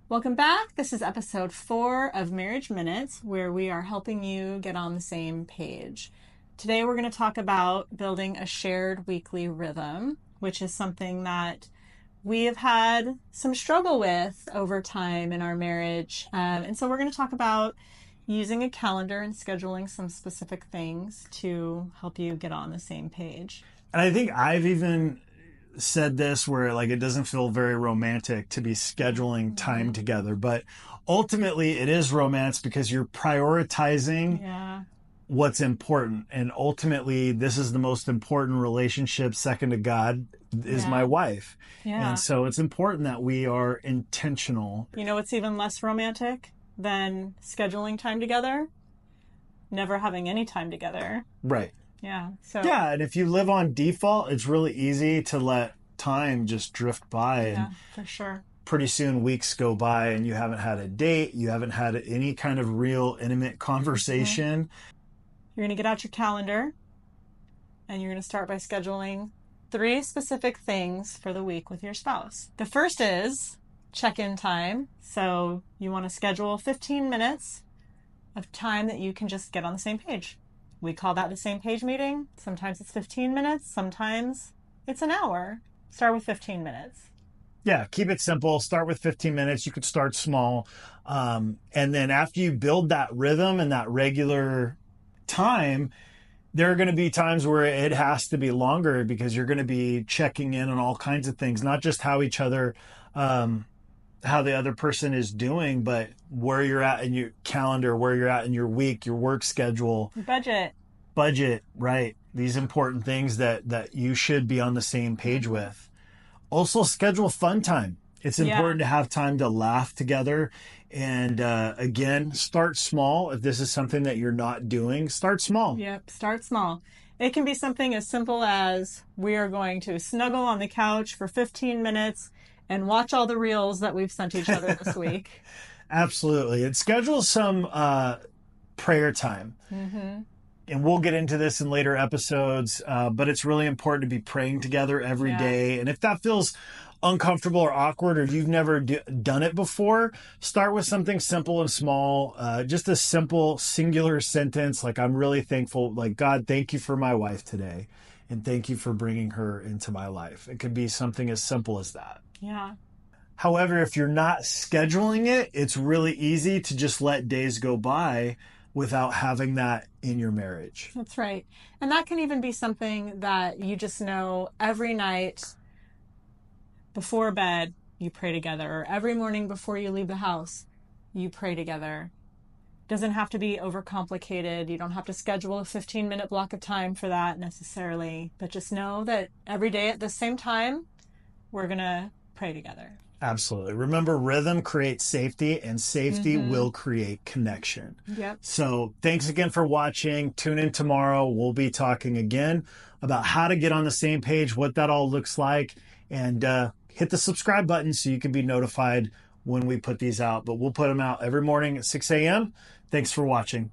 Welcome back. This is episode 4 of Marriage Minutes, where we are helping you get on the same page. Today, we're going to talk about building a shared weekly rhythm, which is something that we have had some struggle with over time in our marriage. And so we're going to talk about using a calendar and scheduling some specific things to help you get on the same page. And I think I've even said this where like it doesn't feel very romantic to be scheduling time together, but ultimately it is romance because you're prioritizing what's important. And ultimately this is the most important relationship second to God is my wife. And so it's important that we are intentional. You know what's even less romantic than scheduling time together? Never having any time together. Right. Yeah. Yeah, and if you live on default, it's really easy to let time just drift by. Yeah, for sure. Pretty soon weeks go by and you haven't had a date, you haven't had any kind of real intimate conversation. You're going to get out your calendar and you're going to start by scheduling 3 specific things for the week with your spouse. The first is check-in time. So you want to schedule 15 minutes of time that you can just get on the same page. We call that the same page meeting. Sometimes it's 15 minutes. Sometimes it's an hour. Start with 15 minutes. Yeah, keep it simple. Start with 15 minutes. You could start small. And then after you build that rhythm and that regular time, there are going to be times where it has to be longer because you're going to be checking in on all kinds of things, not just how each other, how the other person is doing, but where you're at in your calendar, where you're at in your week, your work schedule. Budget, right. These important things that you should be on the same page with. Also schedule fun time. It's important to have time to laugh together. And again, start small. If this is something that you're not doing, start small. Yep, start small. It can be something as simple as we are going to snuggle on the couch for 15 minutes and watch all the reels that we've sent each other this week. Absolutely. And schedule some prayer time. And we'll get into this in later episodes, but it's really important to be praying together every day. And if that feels uncomfortable or awkward, or you've never done it before, start with something simple and small. Just a simple singular sentence like, I'm really thankful, like, God, thank you for my wife today. And thank you for bringing her into my life. It could be something as simple as that. Yeah. However, if you're not scheduling it, it's really easy to just let days go by without having that in your marriage. That's right. And that can even be something that you just know every night before bed, you pray together, or every morning before you leave the house, you pray together. Doesn't have to be overcomplicated. You don't have to schedule a 15-minute block of time for that necessarily, but just know that every day at the same time, we're going to pray together. Absolutely. Remember, rhythm creates safety, and safety will create connection. Yep. So thanks again for watching. Tune in tomorrow. We'll be talking again about how to get on the same page, what that all looks like, and hit the subscribe button so you can be notified when we put these out. But we'll put them out every morning at 6 a.m. Thanks for watching.